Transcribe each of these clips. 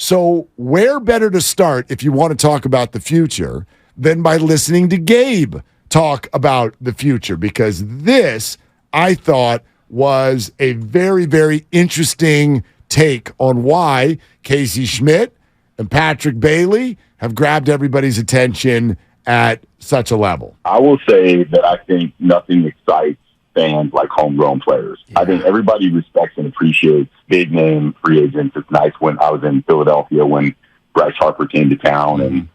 So where better to start if you want to talk about the future than by listening to Gabe talk about the future? Because this, I thought, was a very, very interesting take on why Casey Schmidt and Patrick Bailey have grabbed everybody's attention at such a level. I will say that I think nothing excites fans like homegrown players. Yeah. I think everybody respects and appreciates big name free agents. It's nice when I was in Philadelphia when Bryce Harper came to town, and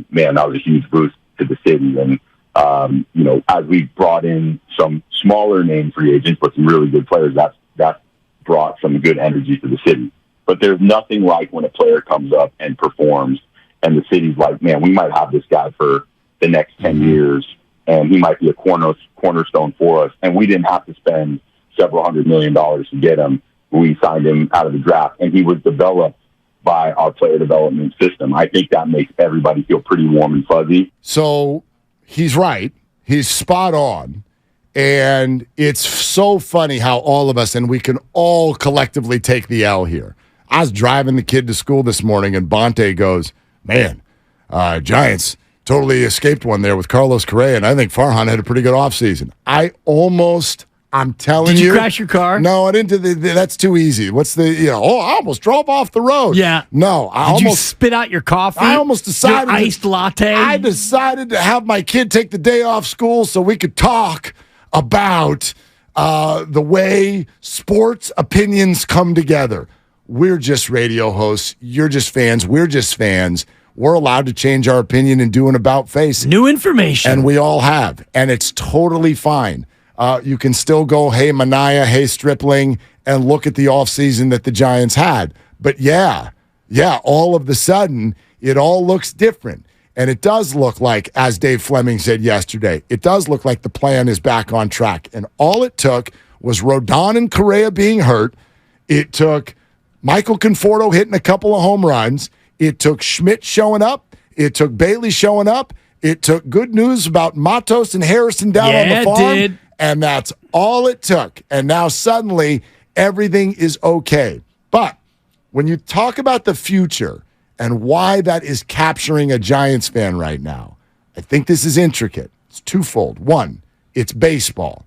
man, that was a huge boost to the city. And as we brought in some smaller name free agents, but some really good players, that's brought some good energy to the city. But there's nothing like when a player comes up and performs, and the city's like, man, we might have this guy for the next 10 years, and he might be a cornerstone for us. And we didn't have to spend several $100 million to get him. We signed him out of the draft, and he was developed by our player development system. I think that makes everybody feel pretty warm and fuzzy. So he's right. He's spot on. And it's so funny how all of us, and we can all collectively take the L here. I was driving the kid to school this morning, and Bonte goes, man, Giants totally escaped one there with Carlos Correa, and I think Farhan had a pretty good offseason. I'm telling you. Did you crash your car? No, I didn't. I too easy. What's I almost drove off the road. Yeah. No, Did you spit out your coffee? I almost decided. Your iced latte? I decided to have my kid take the day off school so we could talk about the way sports opinions come together. We're just radio hosts. You're just fans. We're just fans. We're allowed to change our opinion and do an about face. New information. And we all have. And it's totally fine. You can still go, hey, Mania, hey, Stripling, and look at the offseason that the Giants had. But yeah, all of a sudden, it all looks different. And it does look like, as Dave Fleming said yesterday, it does look like the plan is back on track. And all it took was Rodon and Correa being hurt. It took Michael Conforto hitting a couple of home runs. It took Schmidt showing up. It took Bailey showing up. It took good news about Matos and Harrison down on the farm. It did. And that's all it took. And now suddenly everything is okay. But when you talk about the future and why that is capturing a Giants fan right now, I think this is intricate. It's twofold. One, it's baseball.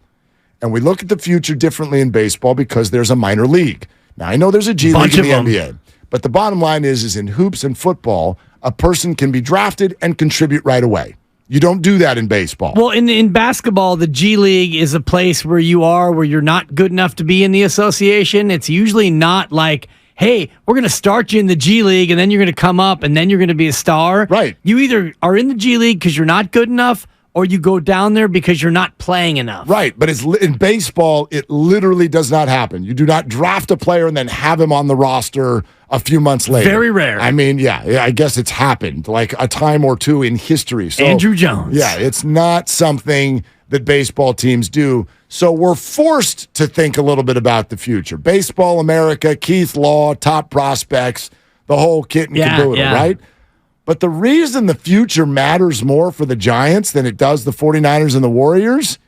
And we look at the future differently in baseball because there's a minor league. Now, I know there's a G League in the NBA. But the bottom line is in hoops and football, a person can be drafted and contribute right away. You don't do that in baseball. Well, in basketball, the G League is a place where you're not good enough to be in the association. It's usually not like, hey, we're going to start you in the G League, and then you're going to come up, and then you're going to be a star. Right. You either are in the G League because you're not good enough, or you go down there because you're not playing enough. Right, but in baseball, it literally does not happen. You do not draft a player and then have him on the roster a few months later. Very rare. I mean, yeah, I guess it's happened like a time or two in history. So, Andrew Jones. Yeah, it's not something that baseball teams do. So we're forced to think a little bit about the future. Baseball America, Keith Law, top prospects, the whole kit and caboodle, right? But the reason the future matters more for the Giants than it does the 49ers and the Warriors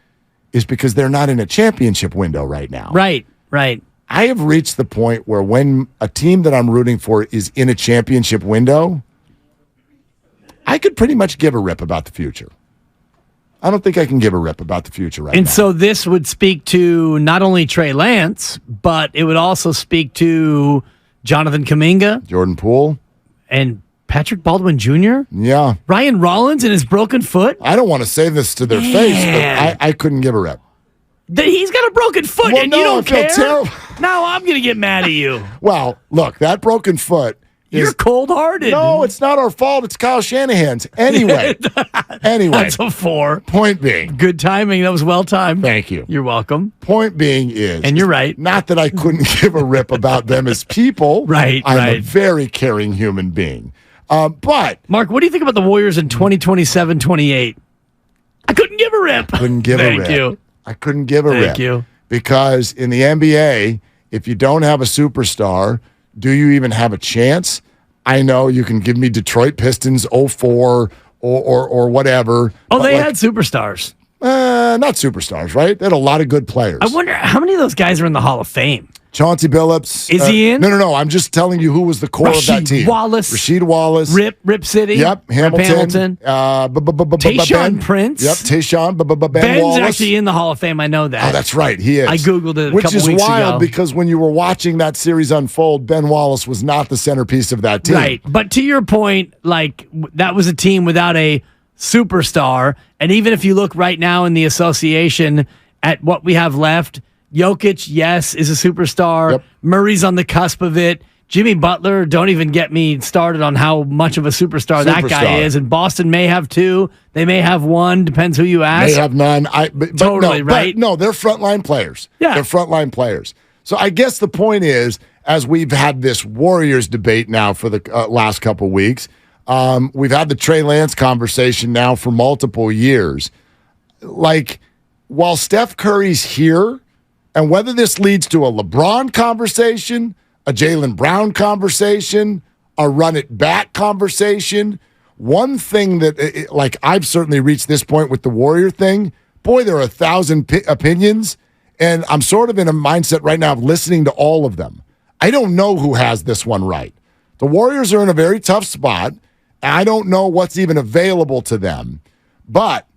is because they're not in a championship window right now. Right. I have reached the point where when a team that I'm rooting for is in a championship window, I could pretty much give a rip about the future. I don't think I can give a rip about the future right now. And so this would speak to not only Trey Lance, but it would also speak to Jonathan Kuminga. Jordan Poole. And Patrick Baldwin Jr.? Yeah. Ryan Rollins and his broken foot? I don't want to say this to their face, but I couldn't give a rip. He's got a broken foot, and you don't care? Terrible. Now I'm going to get mad at you. Well, look, that broken foot is... You're cold-hearted. No, it's not our fault. It's Kyle Shanahan's. Anyway. That's a 4. Point being. Good timing. That was well-timed. Thank you. You're welcome. Point being is... And you're right. Not that I couldn't give a rip about them as people. Right. I'm a very caring human being. But... Mark, what do you think about the Warriors in 2027-28? I couldn't give a rip. Couldn't give a rip. Thank you. I couldn't give a rip. Thank you. Because in the NBA, if you don't have a superstar, do you even have a chance? I know you can give me Detroit Pistons 04 or whatever. Oh, they had superstars. Not superstars, right? They had a lot of good players. I wonder how many of those guys are in the Hall of Fame. Chauncey Billups. Is he in? No. I'm just telling you who was the core of that team. Rasheed Wallace. Rip City. Yep. Hamilton. Tayshaun Prince. Yep. Tayshaun. Ben Ben's Wallace. actually in the Hall of Fame. I know that. Oh, that's right. He is. I Googled it a Which couple is weeks wild ago. because when you were watching that series unfold, Ben Wallace was not the centerpiece of that team. Right. But to your point, that was a team without a superstar. And even if you look right now in the association at what we have left, Jokic, yes, is a superstar. Yep. Murray's on the cusp of it. Jimmy Butler, don't even get me started on how much of a superstar that guy is. And Boston may have two. They may have one. Depends who you ask. They have none. Totally, right? But no, they're frontline players. Yeah. They're frontline players. So I guess the point is, as we've had this Warriors debate now for the last couple weeks, we've had the Trey Lance conversation now for multiple years. While Steph Curry's here, and whether this leads to a LeBron conversation, a Jaylen Brown conversation, a run it back conversation, one thing that, I've certainly reached this point with the Warrior thing, boy, there are 1,000 opinions, and I'm sort of in a mindset right now of listening to all of them. I don't know who has this one right. The Warriors are in a very tough spot, and I don't know what's even available to them, but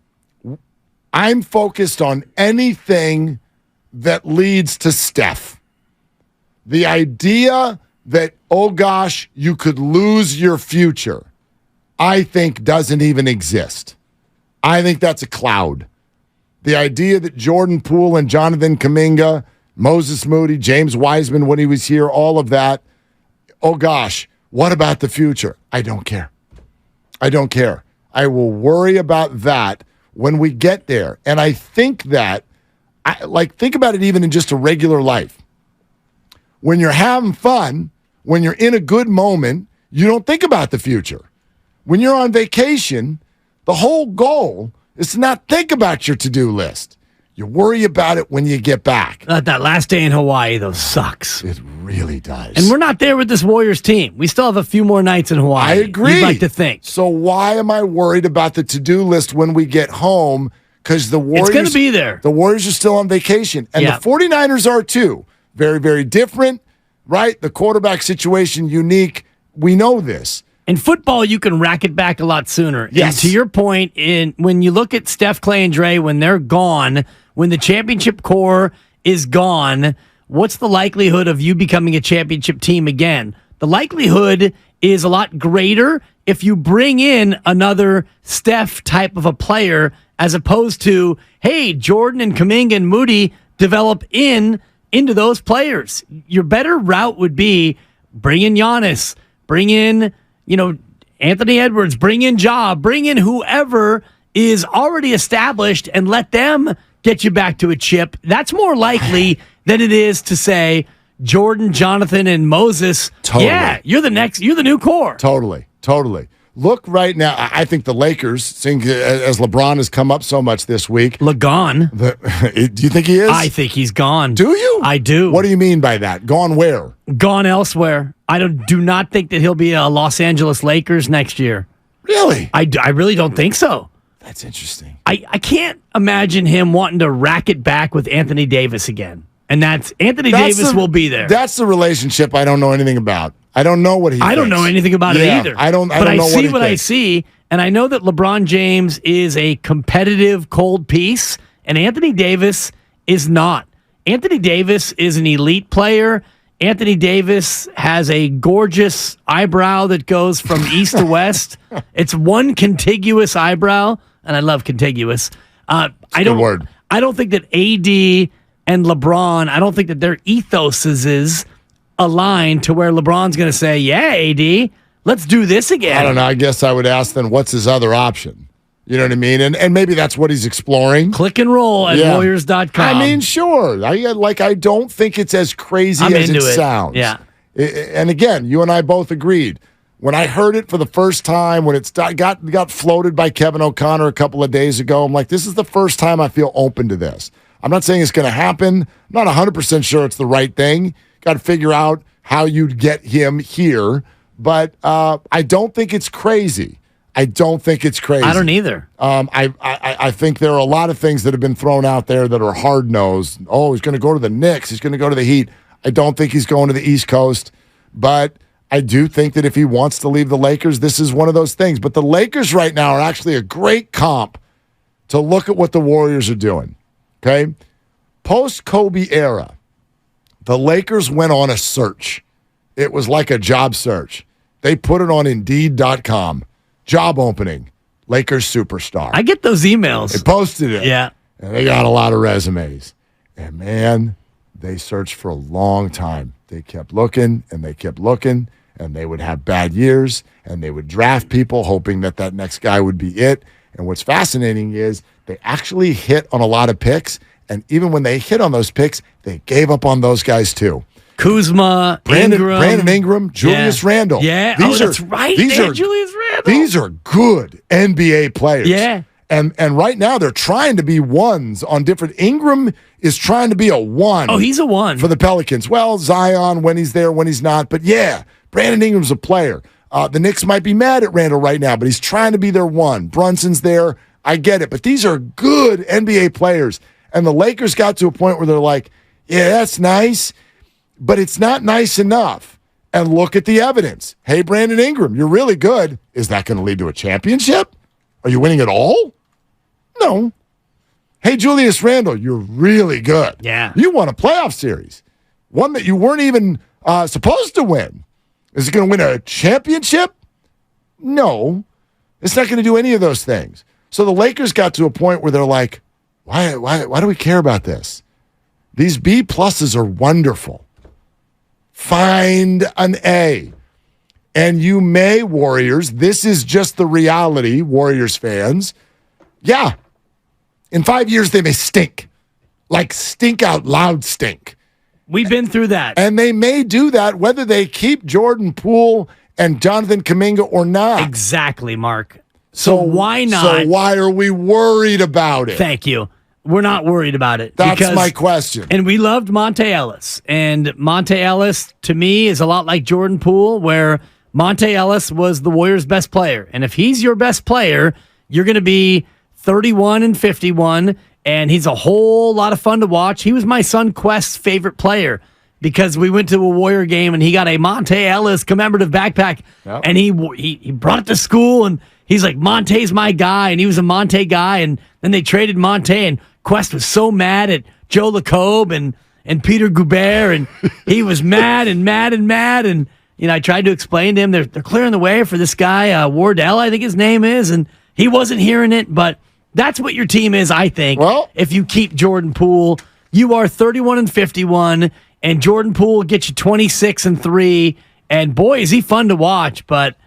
I'm focused on anything that leads to Steph. The idea that, oh gosh, you could lose your future, I think doesn't even exist. I think that's a cloud. The idea that Jordan Poole and Jonathan Kuminga, Moses Moody, James Wiseman when he was here, all of that, oh gosh, what about the future? I don't care. I don't care. I will worry about that when we get there. And I think that, think about it even in just a regular life. When you're having fun, when you're in a good moment, you don't think about the future. When you're on vacation, the whole goal is to not think about your to-do list. You worry about it when you get back. That last day in Hawaii, though, sucks. It really does. And we're not there with this Warriors team. We still have a few more nights in Hawaii. I agree. You'd like to think. So why am I worried about the to-do list when we get home? Because the Warriors... It's going to be there. The Warriors are still on vacation. And the 49ers are too. Very, very different, right? The quarterback situation, unique. We know this. In football, you can rack it back a lot sooner. Yes. And to your point, when you look at Steph, Clay, and Dre, when they're gone, when the championship core is gone, what's the likelihood of you becoming a championship team again? The likelihood is a lot greater if you bring in another Steph type of a player as opposed to, hey, Jordan and Kuminga and Moody develop into those players. Your better route would be bring in Giannis, bring in, Anthony Edwards, bring in Ja, bring in whoever is already established and let them get you back to a chip. That's more likely than it is to say Jordan, Jonathan, and Moses. Totally. Yeah, you're the new core. Totally. Look right now, I think the Lakers, seeing as LeBron has come up so much this week. Gone. Do you think he is? I think he's gone. Do you? I do. What do you mean by that? Gone where? Gone elsewhere. I do not think that he'll be a Los Angeles Lakers next year. Really? I really don't think so. That's interesting. I can't imagine him wanting to rack it back with Anthony Davis again. And Anthony Davis will be there. That's the relationship I don't know anything about. I don't know what he I don't thinks. know anything about it either. I don't But know see what I see, and I know that LeBron James is a competitive cold piece, and Anthony Davis is not. Anthony Davis is an elite player. Anthony Davis has a gorgeous eyebrow that goes from east to west. It's one contiguous eyebrow, and I love contiguous. Good word. I don't think that AD and LeBron, I don't think that their ethoses is aligned to where LeBron's going to say, yeah, AD, let's do this again. I don't know. I guess I would ask then, what's his other option? You know what I mean? And maybe that's what he's exploring. Click and roll at Warriors.com. I mean, sure. I don't think it's as crazy as it sounds. Yeah. And again, you and I both agreed. When I heard it for the first time, when it got floated by Kevin O'Connor a couple of days ago, I'm like, this is the first time I feel open to this. I'm not saying it's going to happen. I'm not 100% sure it's the right thing. Got to figure out how you'd get him here. But I don't think it's crazy. I don't think it's crazy. I don't either. I think there are a lot of things that have been thrown out there that are hard-nosed. Oh, he's going to go to the Knicks. He's going to go to the Heat. I don't think he's going to the East Coast, but I do think that if he wants to leave the Lakers, this is one of those things. But the Lakers right now are actually a great comp to look at what the Warriors are doing, okay? Post-Kobe era, the Lakers went on a search. It was like a job search. They put it on Indeed.com. Job opening, Lakers superstar. I get those emails. They posted it. Yeah. And they got a lot of resumes. And, man, they searched for a long time. They kept looking, and they kept looking, and they would have bad years, and they would draft people hoping that that next guy would be it. And what's fascinating is they actually hit on a lot of picks, and even when they hit on those picks, they gave up on those guys too. Kuzma, Brandon Ingram, Julius Randle. Yeah, that's right. Julius Randle. These are good NBA players. Yeah. And right now they're trying to be ones on different. Ingram is trying to be a one. Oh, he's a one. For the Pelicans. Well, Zion, when he's there, when he's not. But yeah, Brandon Ingram's a player. The Knicks might be mad at Randle right now, but he's trying to be their one. Brunson's there. I get it. But these are good NBA players. And the Lakers got to a point where they're like, yeah, that's nice, but it's not nice enough. And look at the evidence. Hey, Brandon Ingram, you're really good. Is that going to lead to a championship? Are you winning at all? No. Hey, Julius Randle, you're really good. Yeah. You won a playoff series, one that you weren't even supposed to win. Is it going to win a championship? No. It's not going to do any of those things. So the Lakers got to a point where they're like, why do we care about this? These B pluses are wonderful. Find an A. And you may, Warriors, this is just the reality, Warriors fans. Yeah. In 5 years, they may stink. Like stink out loud stink. We've been through that. And they may do that whether they keep Jordan Poole and Jonathan Kuminga or not. Exactly, Mark. So why not? So why are we worried about it? Thank you. We're not worried about it. That's my question. And we loved Monte Ellis. And Monte Ellis, to me, is a lot like Jordan Poole, where Monte Ellis was the Warriors' best player. And if he's your best player, you're going to be 31 and 51, and he's a whole lot of fun to watch. He was my son Quest's favorite player because we went to a Warrior game, and he got a Monte Ellis commemorative backpack, and he brought it to school, and he's like, Monte's my guy, and he was a Monte guy, and then they traded Monte, and Quest was so mad at Joe LaCobe and Peter Goubert, and he was mad, and I tried to explain to him they're clearing the way for this guy, Wardell, I think his name is, and he wasn't hearing it, but that's what your team is, I think. Well, if you keep Jordan Poole, you are 31 and 51, and Jordan Poole gets you 26 and 3, and boy, is he fun to watch, but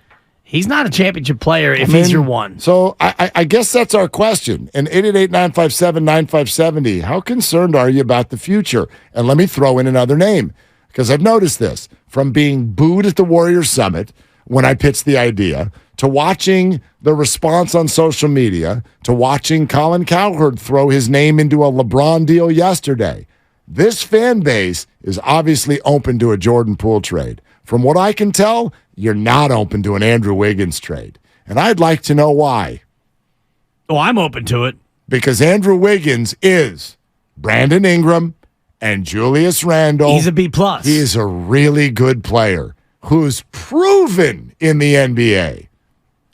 he's not a championship player if he's your one. So I guess that's our question. And 888-957-9570, how concerned are you about the future? And let me throw in another name, because I've noticed this. From being booed at the Warriors Summit when I pitched the idea, to watching the response on social media, to watching Colin Cowherd throw his name into a LeBron deal yesterday, this fan base is obviously open to a Jordan Poole trade. From what I can tell, you're not open to an Andrew Wiggins trade. And I'd like to know why. Oh, I'm open to it. Because Andrew Wiggins is Brandon Ingram and Julius Randle. He's a B+. He is a really good player who's proven in the NBA.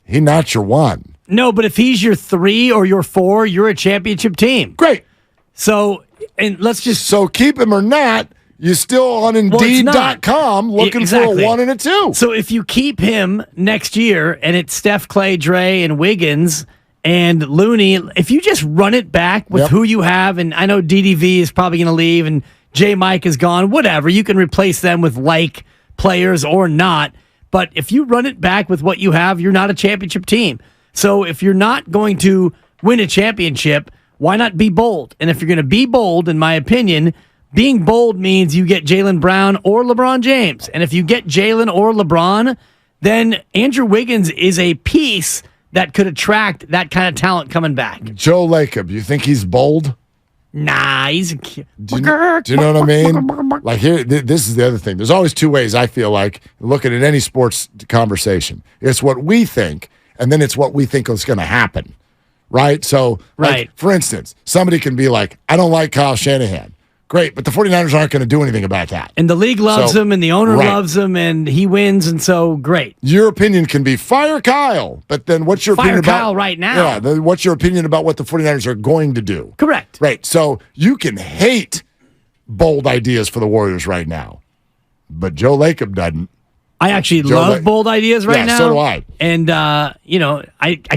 He's not your one. No, but if he's your 3 or your 4, you're a championship team. Great. So, and let's just... So keep him or not, you're still on Indeed.com looking for a 1 and a 2. So if you keep him next year and it's Steph, Clay, Dre, and Wiggins and Looney, if you just run it back with who you have, and I know DDV is probably going to leave and J. Mike is gone, whatever, you can replace them with like players or not. But if you run it back with what you have, you're not a championship team. So if you're not going to win a championship, why not be bold? And if you're going to be bold, in my opinion, being bold means you get Jaylen Brown or LeBron James. And if you get Jaylen or LeBron, then Andrew Wiggins is a piece that could attract that kind of talent coming back. Joe Lacob, you think he's bold? Nah, he's... Do you know what I mean? Like here, this is the other thing. There's always two ways, I feel like, looking at any sports conversation. It's what we think, and then it's what we think is going to happen, right? So, Right. for instance, somebody can be like, I don't like Kyle Shanahan. Great, but the 49ers aren't going to do anything about that. And the league loves So, him, and the owner right. loves him, and he wins, and so great. Your opinion can be fire Kyle, but then what's your Fire opinion about Kyle right now. Yeah, what's your opinion about what the 49ers are going to do? Correct. Right. So you can hate bold ideas for the Warriors right now, but Joe Lacob doesn't. I actually Joe love bold ideas right Yeah, now. so do I. And, I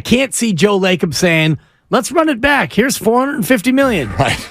can't see Joe Lacob saying, let's run it back. Here's $450 million. Right.